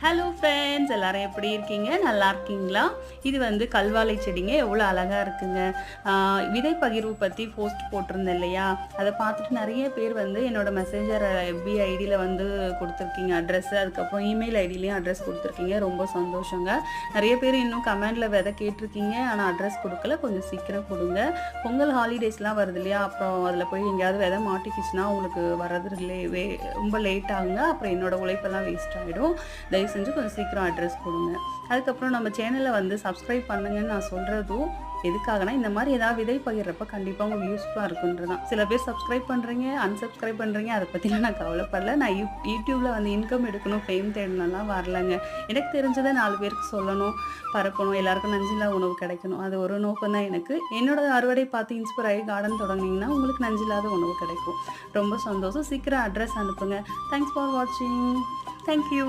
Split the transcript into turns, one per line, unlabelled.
Hello friends, எல்லாரும் எப்படி இருக்கீங்க? நல்லா இருக்கீங்களா? இது வந்து கல்வாழை செடிங்க. எவ்வளோ அழகா இருக்குங்க. விதை பகிர்வு பற்றி போஸ்ட் போட்டிருந்தேன் இல்லையா? அதை பார்த்துட்டு நிறைய பேர் வந்து என்னோட மெசேஞ்சர் எஃபி ஐடியில் வந்து கொடுத்துருக்கீங்க அட்ரஸ். அதுக்கப்புறம் இமெயில் ஐடியிலையும் அட்ரஸ் கொடுத்துருக்கீங்க. ரொம்ப சந்தோஷங்க. நிறைய பேர் இன்னும் கமெண்டில் விதை கேட்டிருக்கீங்க, ஆனால் அட்ரஸ் கொடுக்கல. கொஞ்சம் சீக்கிரம் கொடுங்க. பொங்கல் ஹாலிடேஸ்லாம் வருது இல்லையா? அப்புறம் அதில் போய் எங்கேயாவது விதை மாட்டிக்கிச்சுன்னா உங்களுக்கு வர்றது ரொம்ப லேட் ஆகுங்க. அப்புறம் என்னோட உழைப்பெல்லாம் வேஸ்ட் ஆகிடும். தயவு செஞ்சு கொஞ்சம் சீக்கிரம் அட்ரஸ் கொடுங்க. அதுக்கப்புறம் நம்ம சேனலை வந்து சப்ஸ்கிரைப் பண்ணுங்கன்னு நான் சொல்கிறதும் எதுக்காகனா, இந்த மாதிரி ஏதாவது விதை பகிர்றப்ப கண்டிப்பாக உங்களுக்கு யூஸ்ஃபுல்லாக இருக்குன்றதான். சில பேர் சப்ஸ்கிரைப் பண்ணுறீங்க, அன்சப்ஸ்கிரைப் பண்ணுறீங்க, அதை பற்றிலாம் நான் கவலைப்படல. நான் யூடியூப்பில் வந்து இன்கம் எடுக்கணும், ஃபேம் தேடணும்லாம் வரலங்க. எனக்கு தெரிஞ்சதை 4 பேருக்கு சொல்லணும், பரப்பணும், எல்லாருக்கும் நஞ்சில்லா உணவு கிடைக்கணும். அது ஒரு நோக்கம் தான் எனக்கு. என்னோட அறுவடை பார்த்து இன்ஸ்பயர் ஆகி கார்டன் தொடங்கினீங்கன்னா உங்களுக்கு நஞ்சில்லாத உணவு கிடைக்கும். ரொம்ப சந்தோஷம். சீக்கிரம் அட்ரஸ் அனுப்புங்க. தேங்க்ஸ் ஃபார் வாட்சிங். தேங்க்யூ.